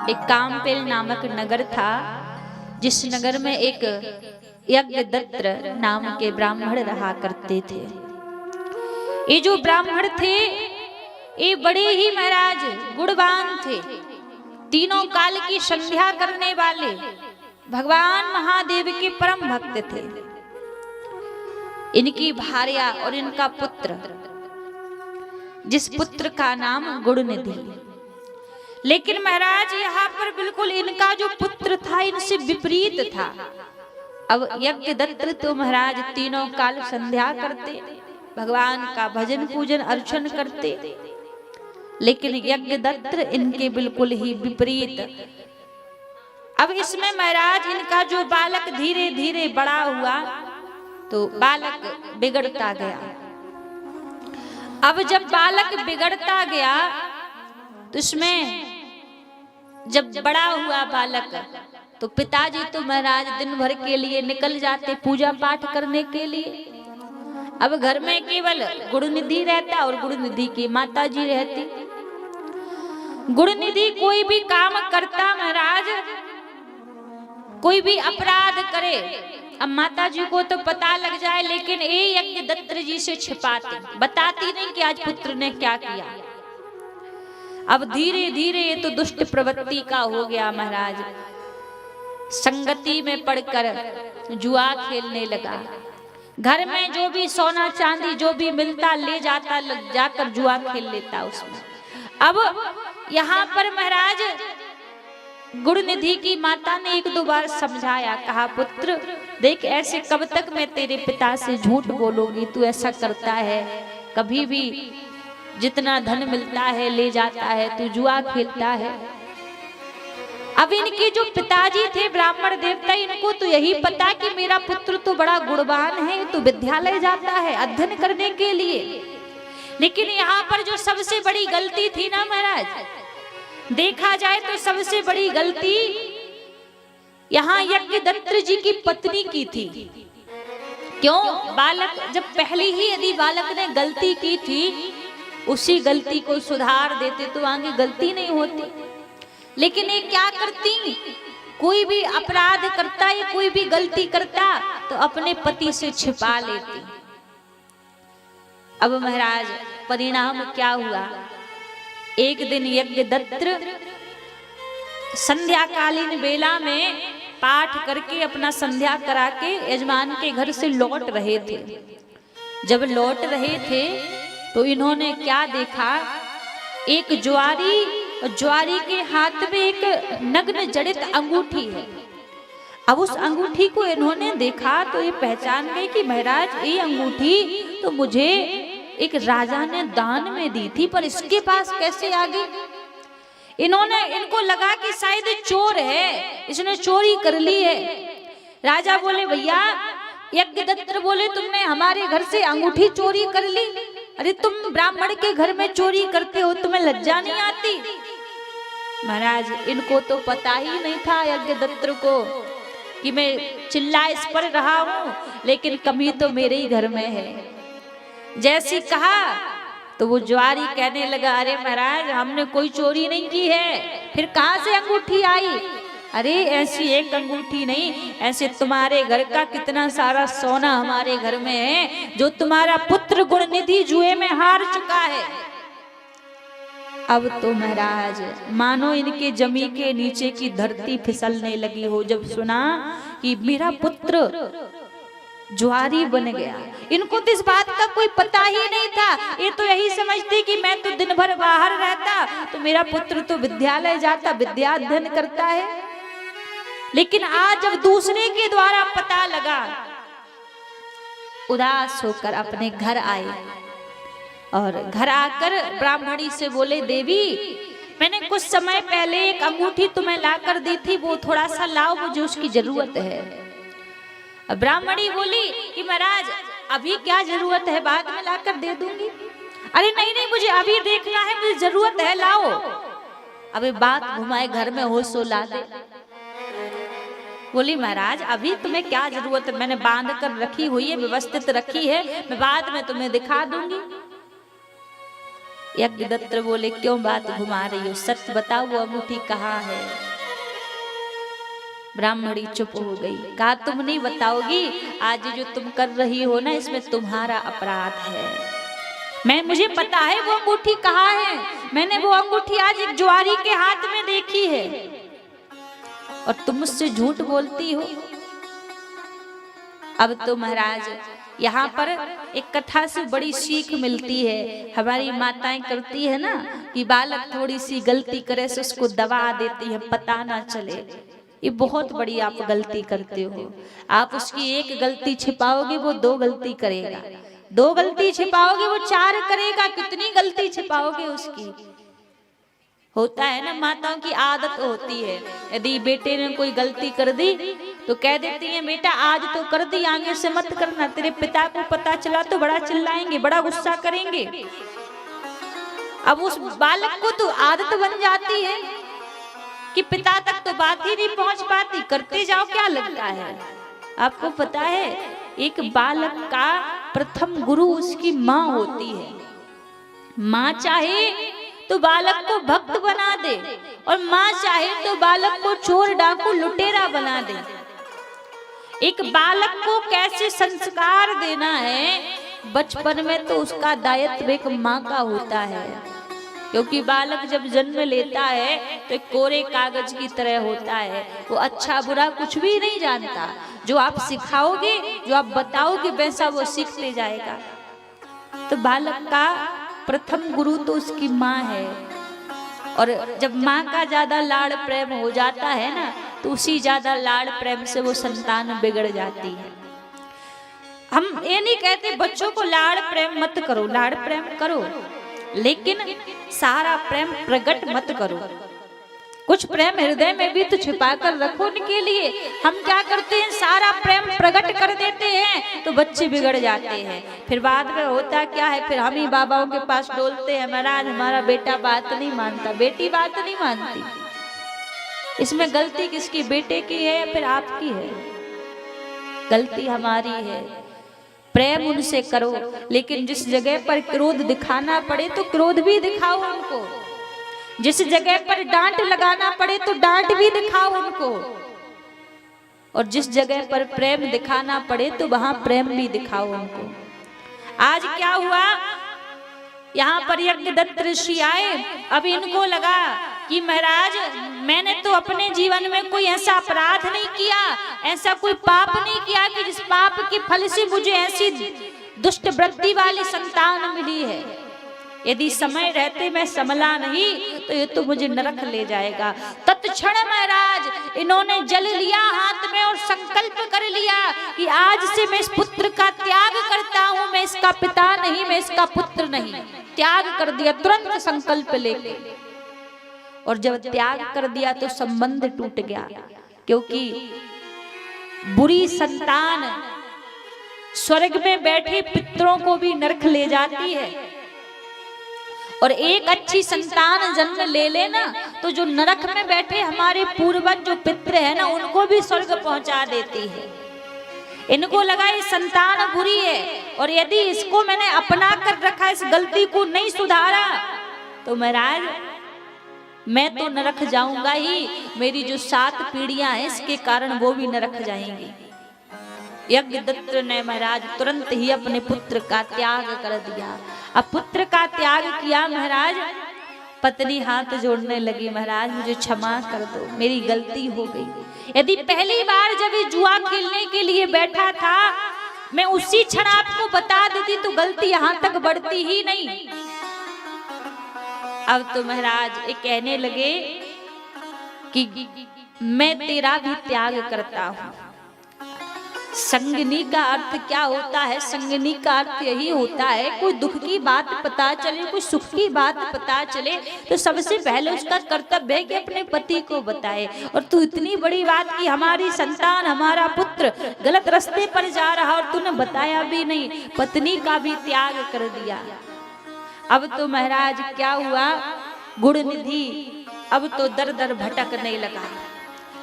एक कामपेल नामक नगर था, जिस नगर में एक यज्ञदत्र नाम के ब्राह्मण रहा करते थे। ये जो ब्राह्मण थे ये बड़े ही महाराज गुणवान थे, तीनों काल की संध्या करने वाले भगवान महादेव के परम भक्त थे। इनकी भार्या और इनका पुत्र, जिस पुत्र का नाम गुणनिधि, लेकिन महाराज यहाँ पर बिल्कुल इनका जो पुत्र था इनसे विपरीत था। अब यज्ञदत्र तो महाराज तीनों काल संध्या करते, भगवान का भजन पूजन अर्चन करते, लेकिन यज्ञदत्र इनके बिल्कुल ही विपरीत। अब इसमें महाराज इनका जो बालक धीरे धीरे बड़ा हुआ तो बालक बिगड़ता गया। अब जब बालक बिगड़ता गया तो इसमें जब बड़ा हुआ बालक तो पिताजी तो महाराज दिन भर के लिए निकल जाते पूजा पाठ करने के लिए। अब घर में केवल गुणनिधि रहता और गुणनिधि की माता जी रहती। गुणनिधि कोई भी काम करता महाराज, कोई भी अपराध करे, अब माता जी को तो पता लग जाए, लेकिन ये यज्ञदत्र जी से छिपाती, बताती नहीं कि आज पुत्र ने क्या किया। अब धीरे धीरे ये तो दुष्ट प्रवृत्ति का हो गया महाराज, संगति में पड़कर जुआ खेलने लगा। घर में जो भी सोना चांदी जो भी मिलता ले जाता, जाकर जुआ खेल लेता उसमें। अब यहाँ पर महाराज गुणनिधि की माता ने एक दो बार समझाया, कहा पुत्र देख ऐसे कब तक मैं तेरे पिता से झूठ बोलूंगी, तू ऐसा करता है, कभी भी जितना धन मिलता है ले जाता है, तू जुआ खेलता है। अब इनके जो पिताजी थे ब्राह्मण देवता, इनको तो यही पता कि मेरा पुत्र तो बड़ा गुणवान है, तो विद्यालय जाता है अध्ययन करने के लिए। लेकिन यहाँ पर जो सबसे बड़ी गलती थी ना महाराज, देखा जाए तो सबसे बड़ी गलती यहाँ यज्ञदत्र जी की पत्नी की थी। क्यों? बालक जब पहले ही यदि बालक ने गलती की थी, उसी गलती को सुधार देते तो आगे गलती नहीं होती। लेकिन ये क्या करती, कोई भी अपराध करता या कोई भी गलती करता तो अपने पति से छिपा लेती। अब महाराज परिणाम क्या हुआ, एक दिन यज्ञदत्र संध्याकालीन बेला में पाठ करके अपना संध्या करा के यजमान के घर से लौट रहे थे। जब लौट रहे थे तो इन्होंने क्या देखा, एक ज्वारी के हाथ में एक नग्न जड़ित अंगूठी है। अब उस अंगूठी को इन्होंने देखा तो ये पहचान गए कि महाराज ये अंगूठी तो मुझे एक राजा ने दान में दी थी, पर इसके पास कैसे आ गई। इनको लगा कि शायद चोर है, इसने चोरी कर ली है। राजा बोले भैया, यज्ञदत्र बोले तुमने हमारे घर से अंगूठी चोरी कर ली, अरे तुम ब्राह्मण के घर में चोरी करते हो, तुम्हें लज्जा नहीं आती। महाराज इनको तो पता ही नहीं था यज्ञदत्र को कि मैं चिल्ला इस पर रहा हूं, लेकिन कमी तो मेरे ही घर में है। जैसी कहा तो वो ज्वारी कहने लगा, अरे महाराज हमने कोई चोरी नहीं की है, फिर कहां से अंगूठी आई। अरे ऐसी एक अंगूठी नहीं, ऐसे तुम्हारे घर का कितना सारा सोना हमारे घर में है, जो तुम्हारा पुत्र गुणनिधि जुए में हार चुका है। अब तो महाराज मानो इनके जमी के नीचे की धरती फिसलने लगी हो जब सुना कि मेरा पुत्र जुआरी बन गया। इनको तो इस बात का कोई पता ही नहीं था, ये तो यही समझते कि मैं तो दिन भर बाहर रहता तो मेरा पुत्र तो विद्यालय जाता, विद्या अध्ययन करता है। लेकिन आज जब दूसरे के द्वारा पता लगा, उदास होकर अपने घर आए और घर आकर ब्राह्मणी से बोले, देवी मैंने कुछ समय पहले एक अंगूठी तुम्हें लाकर दी थी, वो थोड़ा सा लाओ, मुझे उसकी जरूरत है। ब्राह्मणी बोली कि महाराज अभी क्या जरूरत है, बाद में लाकर दे दूंगी। अरे नहीं नहीं, मुझे अभी देखना है, मुझे जरूरत है, लाओ। अबे बात घुमाए घर में हो सो ला दे। बोली महाराज अभी तुम्हें क्या जरूरत है, मैंने बांध कर रखी हुई है, व्यवस्थित रखी है, मैं बाद में तुम्हें दिखा दूंगी। यज्ञदत्त बोले क्यों बात घुमा रही हो, सत्य बताओ वो अंगूठी कहाँ है। ब्राह्मणी चुप हो गई, कहा तुम नहीं बताओगी, आज जो तुम कर रही हो ना इसमें तुम्हारा अपराध है। मुझे पता है वो अंगूठी कहाँ है, मैंने वो अंगूठी आज एक जुआरी के हाथ में देखी है और तुम मुझसे झूठ बोलती हो। अब तो महाराज यहाँ पर एक कथा से बड़ी सीख मिलती है। हमारी माताएं करती है ना कि बालक थोड़ी सी गलती करे से उसको दबा देती है, पता ना चले। ये बहुत बड़ी आप गलती करते हो। आप उसकी एक गलती छिपाओगे वो दो गलती करेगा, दो गलती छिपाओगे वो चार करेगा, कितनी गलती छिपाओगे उसकी। होता है ना, माताओं की आदत होती है, यदि बेटे ने कोई गलती कर दी तो कह देती है बेटा आज तो कर दी, आगे से मत करना, तेरे पिता को पता चला तो बड़ा चिल्लाएंगे, बड़ा गुस्सा करेंगे। अब उस बालक को तो आदत बन जाती है कि पिता तक तो बात ही नहीं पहुंच पाती, करते जाओ क्या लगता है। आपको पता है एक बालक का प्रथम गुरु उसकी माँ होती है। माँ चाहे तो बालक को भक्त बना दे और माँ चाहे तो बालक को चोर डाकू लुटेरा बना दे। एक बालक को कैसे संस्कार देना है बचपन में तो उसका दायित्व एक माँ का होता है, क्योंकि बालक जब जन्म लेता है तो एक कोरे कागज की तरह होता है, वो अच्छा बुरा कुछ भी नहीं जानता। जो आप सिखाओगे, जो आप बताओगे वैसा वो सीखते जाएगा। तो बालक का प्रथम गुरु तो उसकी माँ है, और जब माँ का ज्यादा लाड़ प्रेम हो जाता है ना तो उसी ज्यादा लाड़ प्रेम से वो संतान बिगड़ जाती है। हम ये नहीं कहते बच्चों को लाड़ प्रेम मत करो, लाड़ प्रेम करो, लेकिन सारा प्रेम प्रकट मत करो। कुछ प्रेम हृदय में भी तो छिपा कर रखो उनके लिए। हम क्या करते हैं, सारा प्रेम प्रकट कर देते हैं तो बच्चे बिगड़ जाते हैं। फिर बाद में होता क्या है, फिर हम ही बाबाओं के पास डोलते हैं, महाराज हमारा बेटा बात नहीं मानता, बेटी बात नहीं मानती। इसमें गलती किसकी, बेटे की है या फिर आपकी है? गलती हमारी है। प्रेम उनसे करो, लेकिन जिस जगह पर क्रोध दिखाना पड़े तो क्रोध भी दिखाओ उनको, जिस जगह पर डांट लगाना पड़े तो डांट भी दिखाओ उनको, और जिस जगह पर प्रेम दिखाना पड़े तो वहां प्रेम भी दिखाओ उनको। आज क्या हुआ, यहाँ पर यज्ञदत्त ऋषि आए। अब इनको लगा कि महाराज मैंने तो अपने जीवन में कोई ऐसा अपराध नहीं किया, ऐसा कोई पाप नहीं किया कि जिस पाप के फल से मुझे ऐसी दुष्ट वृत्ति वाली संतान मिली है। यदि समय रहते मैं संभला नहीं तो ये तो मुझे नरक ले जाएगा। तत्क्षण महाराज इन्होंने जल लिया हाथ में और संकल्प कर लिया कि आज से मैं इस पुत्र का त्याग करता हूँ, मैं इसका पिता नहीं, मैं इसका पुत्र नहीं। त्याग कर दिया तुरंत संकल्प लेके, और जब त्याग कर दिया तो संबंध टूट गया, क्योंकि बुरी संतान स्वर्ग में बैठे पितरों को भी नरक ले जाती है, और एक अच्छी संतान जन्म ले लेना तो जो नरक में बैठे हमारे पूर्वज जो पितर है ना उनको भी स्वर्ग पहुंचा देती है। इनको लगा ये संतान बुरी है, और यदि इसको मैंने अपना कर रखा, इस गलती को नहीं सुधारा तो महाराज मैं तो नरक जाऊंगा ही, मेरी जो 7 पीढ़ियां हैं इसके कारण वो भी नरक जाएंगी। यज्ञदत्त ने महाराज तुरंत ही अपने पुत्र का त्याग कर दिया। अब पुत्र का त्याग किया महाराज, पत्नी हाथ जोड़ने लगी, महाराज मुझे क्षमा कर दो, मेरी गलती हो गई। यदि पहली बार जब ये जुआ खेलने के लिए बैठा था मैं उसी क्षण आपको बता देती तो गलती यहाँ तक बढ़ती ही नहीं। अब तो महाराज ये कहने लगे कि मैं तेरा भी त्याग करता हूँ। संगनी का अर्थ क्या होता है? संगनी का अर्थ यही होता है कोई दुख की बात पता चले, कोई सुख की बात पता चले तो सबसे पहले उसका कर्तव्य है कि अपने पति को बताए। और तू इतनी बड़ी बात की हमारी संतान, हमारा पुत्र गलत रास्ते पर जा रहा और तूने बताया भी नहीं, पत्नी का भी त्याग कर दिया। अब तो महाराज क्या हुआ, गुण निधि अब तो दर दर भटकने लगा।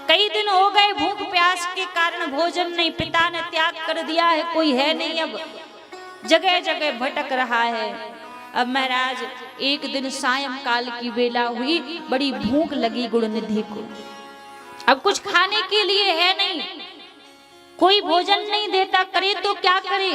कई दिन हो गए भूख प्यास के कारण भोजन नहीं, पिता ने त्याग कर दिया है, कोई है नहीं, अब जगह जगह भटक रहा है। अब महाराज एक दिन सायंकाल की बेला हुई, बड़ी भूख लगी गुरुनिधि को। अब कुछ खाने के लिए है नहीं, कोई भोजन नहीं देता, करे तो क्या करे,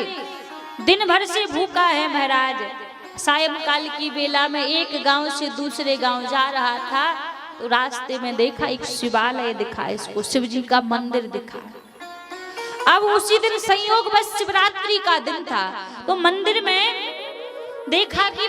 दिन भर से भूखा है महाराज। सायंकाल की बेला में एक गांव से दूसरे गांव जा रहा था, तो रास्ते में देखा एक शिवालय दिखा, इसको शिव जी का मंदिर दिखा। अब उसी दिन संयोग बस शिवरात्रि का दिन था, तो मंदिर में देखा कि